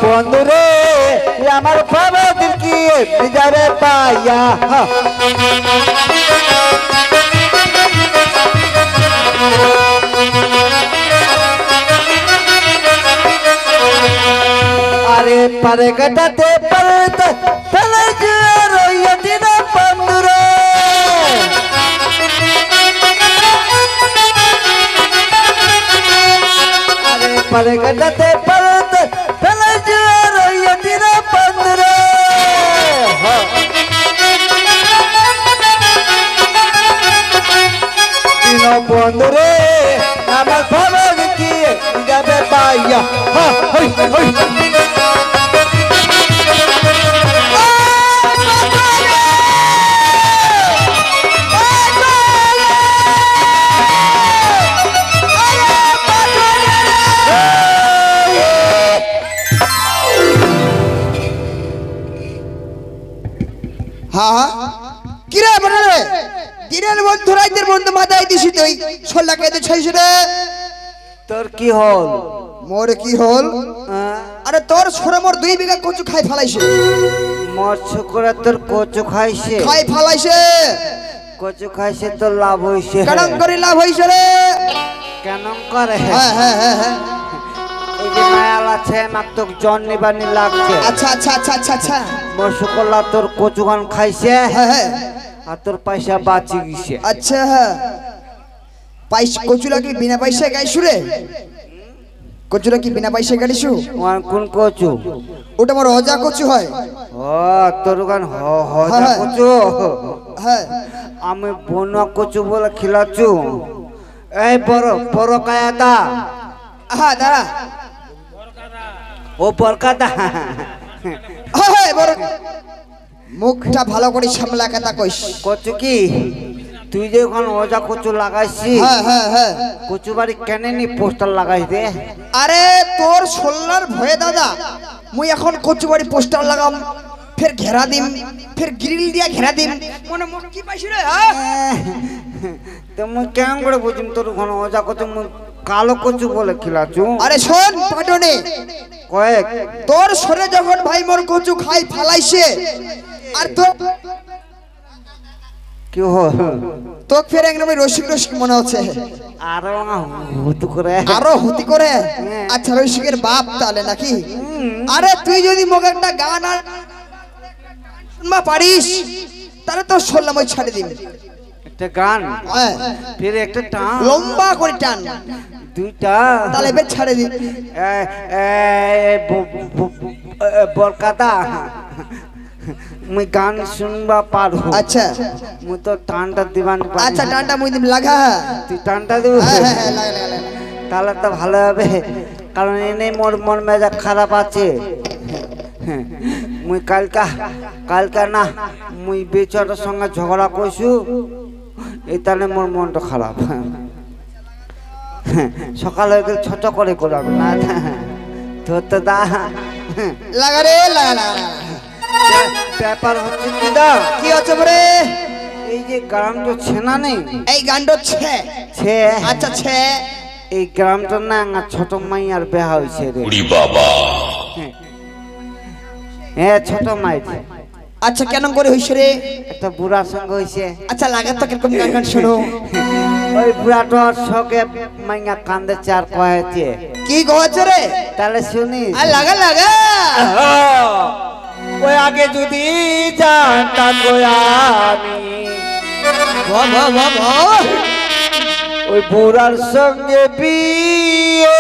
বন্ধু রে আমার বাবা দিলকি যাবে পাইয়া আরে পারে কাটাতে পারতে ফেলে রইয়া দিন বন্ধু রে আরে পারে কাটাতে পারতে ফেলে রইয়া দিন বন্ধু রে দিন বন্ধু রে আমার বাবা কি যাবে পাইয়া হই হই কিরে বলে দিনের বন্ধু রাইতের বন্ধু মাথায় দিছি তুই ছোলা খাইতে ছাইছ রে তোর কি হল মোর কি হল আরে তোর ছোড়া মোর 2 বিঘা কচু খাই ফলাইছে মোর ছোকরা তোর কচু খাইছে খাই ফলাইছে কচু খাইছে তো লাভ হইছে কেন করে লাভ হইছে রে কেন করে হ্যাঁ হ্যাঁ হ্যাঁ হ্যাঁ এই যে মায়াল আছে মাত্র জন নিবানি লাগছে আচ্ছা আচ্ছা আচ্ছা আচ্ছা আচ্ছা মোর ছোকলা তোর কচু গান খাইছে হ্যাঁ হ্যাঁ আর তোর পয়সা বাঁচি গেছে আচ্ছা হ্যাঁ কচুলা কি বিনা পয়সায় গাইছু রে কচুলা কি বিনা পয়সায় গাইছু কোন কচু ওটা মোর অজা কচু হয় ও তোর গান হজা কচু হ্যাঁ আমি বনুয়া কচু বলে খিলাচ্ছু এই বড় বড় কায়াদা হ্যাঁ দাঁড়া ও বরকাদা হ্যাঁ হ্যাঁ বড় মুখটা ভালো করে সামলা কথা কইস কচু কি তুই যে ওখানে অজা কচু লাগাইছি হ্যাঁ হ্যাঁ হ্যাঁ কচু বাড়ি কেন নি পোস্টার লাগাই দে আরে তোর সোল্লার ভয়ে দাদা মুই এখন কচু বাড়ি পোস্টার লাগাম ফের ঘেরা দিম ফের গ্রিল দিয়া ঘেরা দিম মনে মনে কি পাইছ রে তো মুই কেন করে বুঝিম তোর ওখানে অজা কচু মুই কালো কচু বলে খিলাচ্ছু আরে শোন পাটনে কয়েক তোর সরে যখন ভাই মোর কচু খাই ফালাইছে আর তো কি হল তোক ফের একদম রসিক রসিক মনে হচ্ছে আরো হুতু করে আরো হুতি করে আচ্ছা রসিকের বাপ তাহলে নাকি আরে তুই যদি মোকে একটা গান আর শুনবা পারিস তাহলে তো শুনলাম ওই ছাড়ে দিবি একটা গান ফির একটা টান লম্বা করে টান দুইটা তাহলে এবার ছাড়ে দিন বরকাদা মুই গান শুনবা পারো আচ্ছা মুই তো টানটা দিবান আচ্ছা টানটা মুই দিম লাগা তুই টানটা দিব তাহলে তো ভালো হবে কারণ এনে মোর মন মেজাজ খারাপ আছে মুই কালকা না মুই বেচারার সঙ্গে ঝগড়া করছু এই তাহলে মোর মনটা খারাপ সকালে ছোট করে করাবে না তোর তো দা লাগা রে লাগা ব্যাপার হচ্ছে কি দা কি হচ্ছে বরে এই যে গ্রামটা ছেনা নেই এই গান্ডো ছে আচ্ছা ছে এই গ্রামটা না আমার ছোট মাইয়ার বিয়া হইছে রে উড়ি বাবা হ্যাঁ ছোট মাই আচ্ছা কেন করে হইছে রে একটা বুড়ার সঙ্গে হইছে আচ্ছা লাগা তো কিরকম গান গান শুনো ওই বুড়াটার সঙ্গে মাইয়া কান্দে চার কয়েছে কি কইছে রে তাহলে শুনি আর লাগা লাগা ওই আগে যদি জানতাম গো আমি ওই বুড়ার সঙ্গে বিয়ে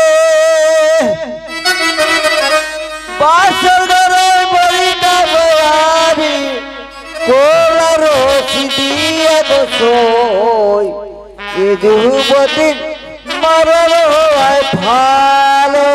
বাসর ঘরের বইটা বয়াবি কোলা রশি দিয়ে বসই এ যুবতীর মরণ হয় ভালো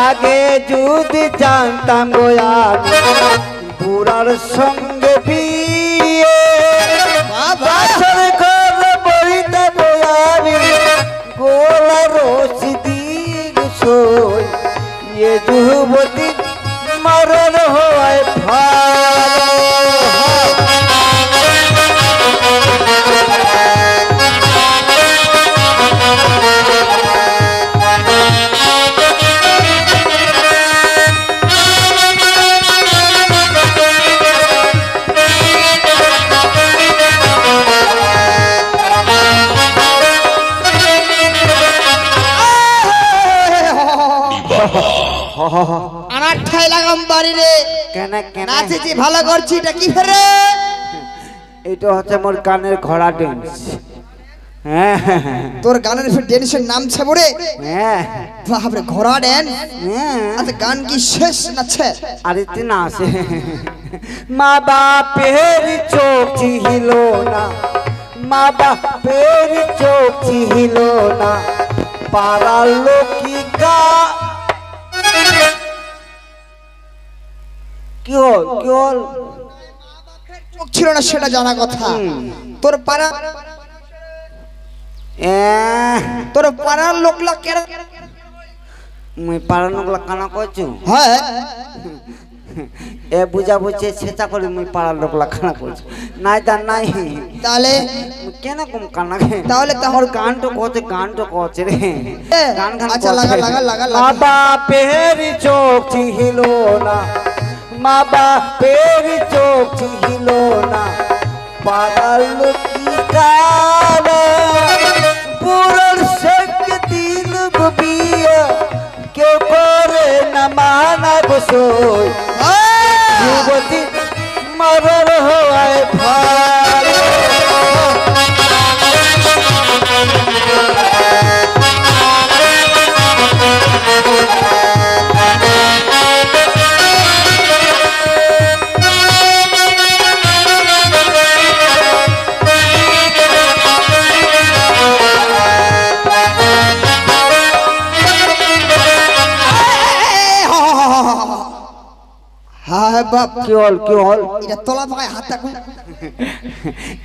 আগে যদি জানতাম গো আমি বুড়ার সঙ্গে বিয়ে আনার ঠাই লাগাম বাড়ি রে। কেন কেন নাচেছি ভালো করছি, এটা কি ফেরে? এটা হচ্ছে মোর গানের ঘোড়া ড্যান্স। হ্যাঁ তোর গানের ফের ড্যান্সের নাম ছেবরে? হ্যাঁ বাপরে, ঘোড়া ড্যান্স? হ্যাঁ আচ্ছা, গান কি শেষ নাচে? আরে তুই না আসে। মা বাপের চোখ ছিল না, মা বাপের চোখ ছিল না, পাড়ার লোকিকা। কি হল কি হল? চোখ ছিল না সেটা জানা কথা। তোর পাড়া তোর পাড়ার লোকলা কেন? মুই পাড়ার লোকলা কানা করছু? হ্যাঁ, এ বুঝা বুঝে চেষ্টা করি মুই পাড়ার লোকলা কানা করছু। নাই তা নাই। তাহলে কেন কম কানা? তাহলে তোর গানটা কচ্ছে, গানটা কচ্ছে রে। গান গান আচ্ছা, লাগা লাগা লাগা মা লাগা। বাপের চোখ ছিল না, মা বাপের চোখ ছিল না, পাড়ার লোকিকা। পুরোর সঙ্গে দিল বিয়ে, কেউ করে না মানা বসোয়। যুবতী মরর হওয়ায় ভালো। হ্যাঁ বাপ, কি হল কি হল? এটা তোলা পায় হাতটা কোন?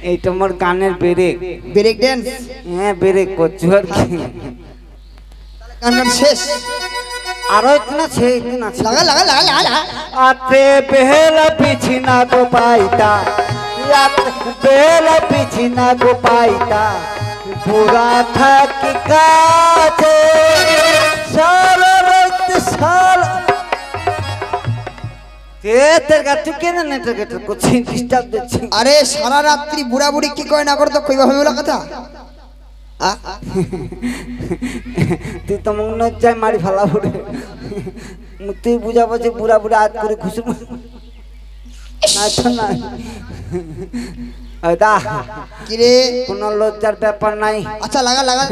এই তোমার গানের ব্রেক। Break dance? হ্যাঁ ব্রেক করছো আর কি। গান গান শেষ? আরো ইতনা ছে ইতনা ছে। লাগা লাগা লাগা লাগা। আতে বেলা পিছিনা গো পাইতা, আতে বেলা পিছিনা গো পাইতা, পুরা থাকি কাছে সারা রাত সারা। তের গা তুই কেন নেটে গেটে করছিস, ডিস্টার্ব দিচ্ছি? আরে সারা রাত্রি বুড়া বুড়ি কি কয় না করে তো কইবা হইল কথা। তুই তো মন যায় মারি ফেলা পড়ে। তুই বুঝা পাচ্ছি বুড়া বুড়া আজ করে খুশি না তো না। দা কি রে? কোনো লজ্জার ব্যাপার নাই। আচ্ছা লাগা লাগা।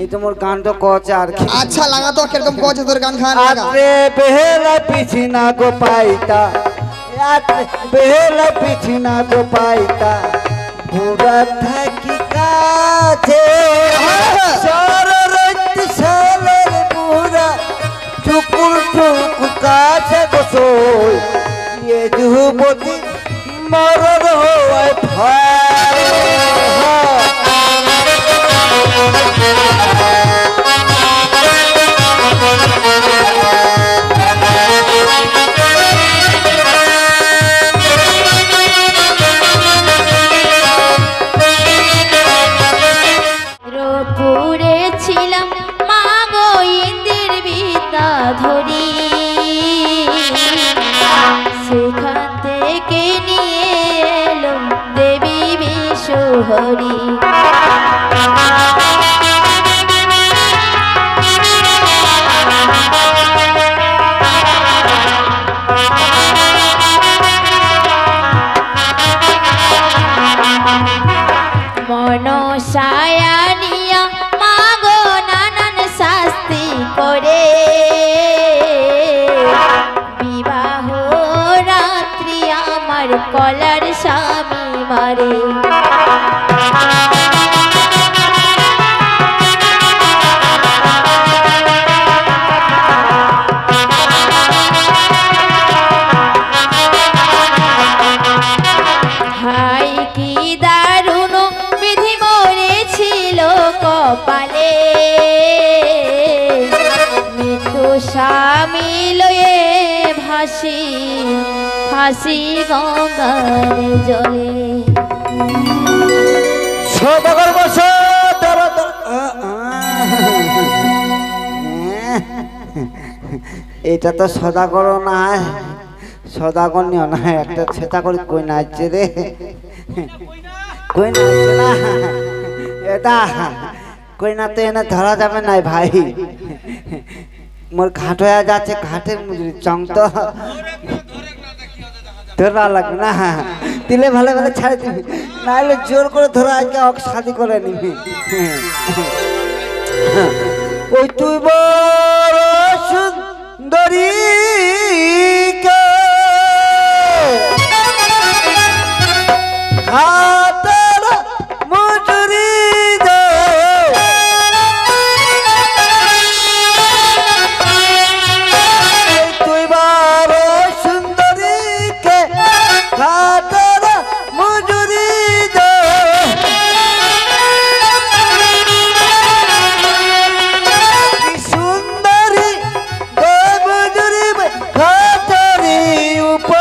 এই তো মোর গানটা কচ্ছে আর কি। আচ্ছা লাগা তো, কিরকম কইছে তোর গান খান লাগা। আতে বেলা পিছিনা গো পাইতা, আতে বেলা পিছিনা গো পাইতা, বুড়া থাকি কাছে সারা রাত সালার বুড়া চুকুর চুকুর কাছে গোসোয়। এ যুবতী মরদ হওয়ায় ভালো। রোপুরে ছিলাম মা গো ইন্দির বিদ্যা ধরি, সেখান থেকে নিয়ে এলো দেবী বিশ্বহরি। মনসায়ানিয়া মা গো নানান শাস্তি করে, বিবাহ রাত্রি আমার কলার স্বামী মারে। হাই কি দারুণ বিধি মরেছিল কপালে, মৃত্যু স্বামী লয়ে ভাসি ফাঁসি গঙ্গার জলে। সদাগর বসো এটা তো সদাগর না, সদাগর নিও না, একটা ছেতা করে কই নাচছে রে, কই নাচছে না এটা কই না তো এনে ধরা যাবে না ভাই। মোর ঘাট হয়ে যাচ্ছে, ঘাটের মজুরি চং তো ধরা লাগবে না, দিলে ভালো ভালো ছাড়ে দিবি, নাহলে জোর করে ধরে আজকে শাদি করে নিবি। ওই তুই বড় সুন্দরী ঘাটের মজুরি দে, তুই বড় সুন্দরী কে ঘাটের মজুরি দে, সুন্দরী দে মজুরি ঘাটেরই উপর।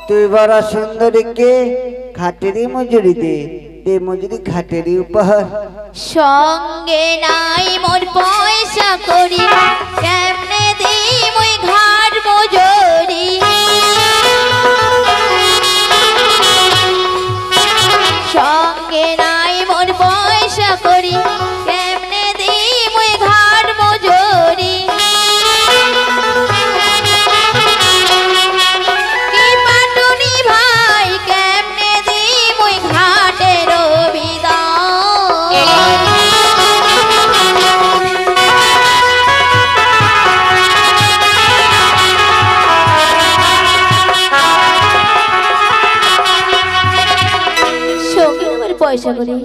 তুই বড় সুন্দরী কে ঘাটেরই মজুরি দে, দে মজুরি ঘাটেরই উপহার। সঙ্গে নাই মোর পয়সা করি, কেমনে দিই মুই ঘাট মজুরি। সঙ্গে নাই মোর পয়সা করি, কেমনে দিই মুই ঘাট মজুরি। কি পাটুনি ভাই, কেমনে দিই মুই ঘাটের বিদায়। সঙ্গে আমার পয়সা করি,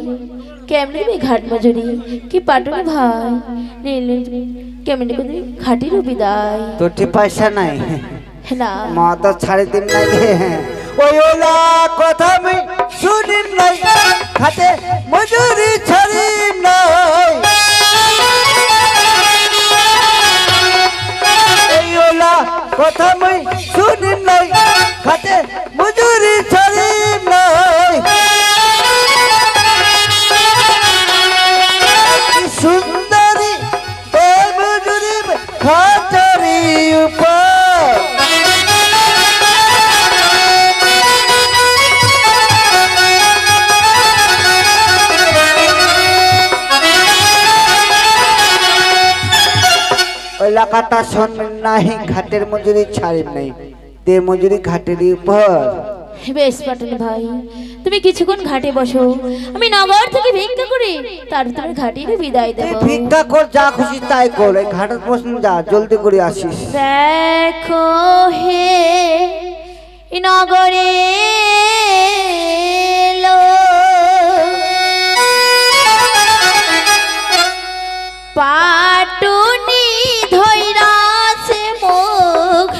কেমনে দিবি ঘাট মজুরি। কি পাটুনি ভাই, নিলে কেমনে দিবি ঘাটের বিদায়। তোর ঠিক পয়সা নাই না মা তো ছাড়ে দিন নাই গে। ওই ওলা কথা আমি শুনিম নাই, ঘাটে মজুরি ছাড়িম নাই। এই ওলা কথা আমি শুনিম নাই, ঘাটে মজুরি ছাড়িম নাই। সুন্দরী দে মজুরি ঘাটেরই উপর। ওই লাকাটা শোনেন নাই, ঘাটের মজুরি ছাড়িম নাই, দে মজুরি ঘাটেরই উপর। বেশ পাটুনি ভাই, তুমি কিছুক্ষণ ঘাটে বসো, আমি নগর থেকে ভিক্ষা করি, তারপরে ঘাটের বিদায় তুই দেব। ভিক্ষা কর, যা খুশি তাই কর, এই ঘাটের প্রশ্ন যা জলদি করে আসিস। দেখো হে নগরে পাটুনি ধৈরাছে মুখ,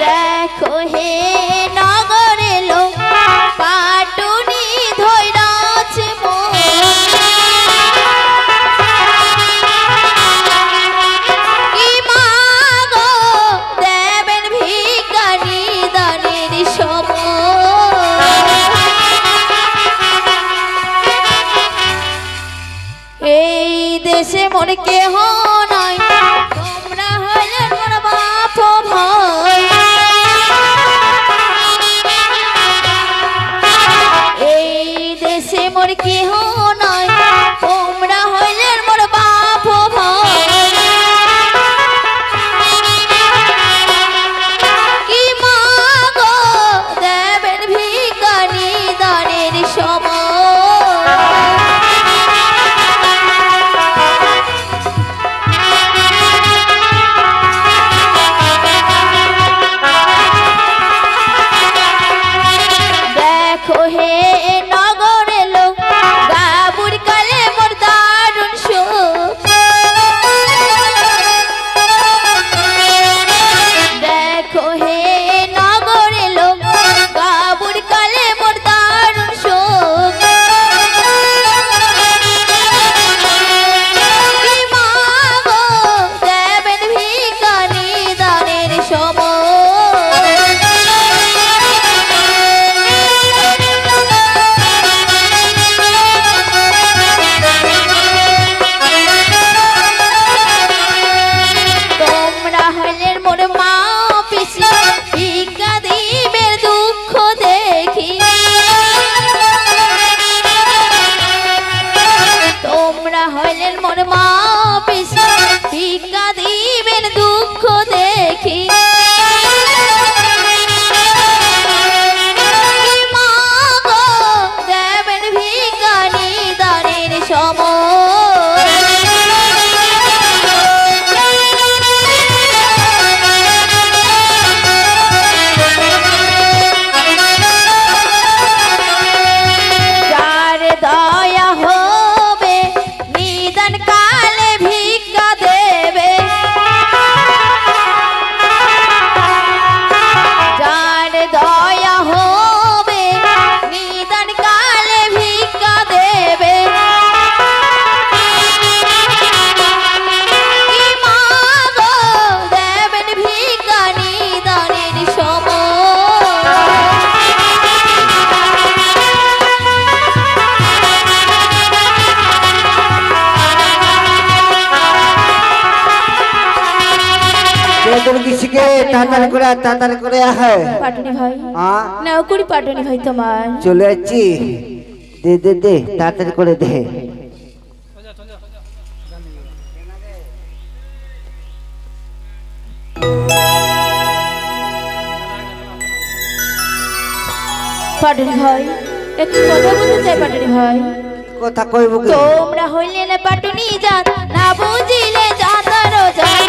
দেখো হে নগরে লোক পাটুনি ধৈরাছে মুখ। কি মাগো দেবেন ভিখারি দানের সময়। এই দেশে মোর কেহ নাই, তোমরা হইলে মোর বাপ ভাই। এই দেশে মোর কেহ নাই, তোমরা হইলে মোর বাপ ভাই। কি মাগো দেবেন ভিখারি দানের সময়। দেখো হে নগরে লোক বাবুর কালে মোর দারুণ সুখ। দেখো হে নগরে লোক বাবুর কালে মোর দারুণ সুখ। কি মাগো দেবেন ভিখারি দানের সময়। তোর কিসিকে তাড়াতাড়ি করে পাটুনি ভাই হ্যাঁ নাও করি পাটুনি ভাই তোমার চলে যাচ্ছি দে তাড়াতাড়ি করে দে পাটুনি ভাই একটু কথা বলতে চাই পাটুনি ভাই কথা কইব কি তোমরা হইলে না পাটুনি জাত না বুঝিলে জাতারো জাত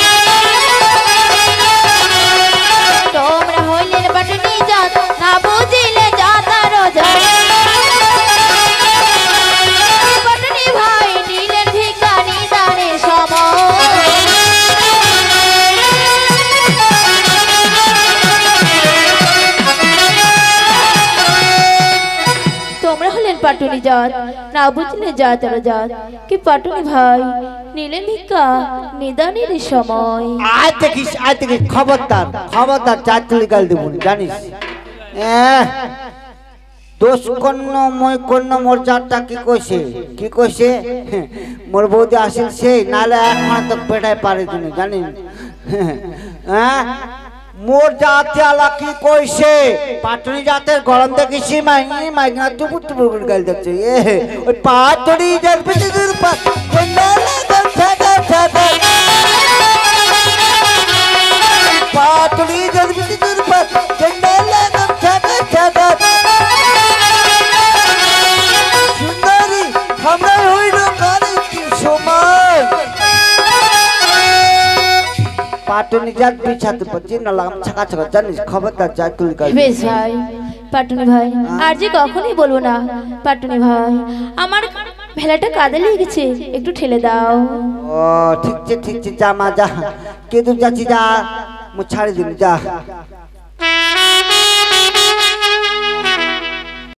তোমরা হইলে না পাটুনি জাত না বুঝিলে জাতারো জাত পাটুনি ভাই নিলেন ভিক্ষা নিদানের সময় তোমরা হলেন পাটুনি জাত না বুঝলে জাতারো জাত কি পাটুনি ভাই নিলেন ভিক্ষা নিদানের সময় আজ দেখিস খবরদার চাতুলি গাল দেব জানিস দোষ কন্য মই কন্য মোর জাতটা কি কইছে মোর বৌদি আসিল সেই নালে এক মাস তো পেটাই পারে তুমি জানিস হ্যাঁ মোর জাতে আলা কি কইছে পাটুনি জাতের গরম দেখিছি মাই না টুপুর গাল দেখছে ওই পাটুনি জাত বিদুর পা পাটুনি জাত বিদুর পা সুন্দরী আমরা হইল কালে কি সমান পাটুনি জাত বিছাতে পাচ্ছি না লাগাম ছাকা জানিস খবরদার যা তুই বেশ ভাই পাটুনি ভাই আর যে কখনই বলবো না পাটুনি ভাই আমার ভেলাটা কাঁদে লেগেছে একটু ঠেলে দাও ও ঠিক আছে যা মা যা কেদু যাচ্ছি যা মু ছাড়ি দিন যা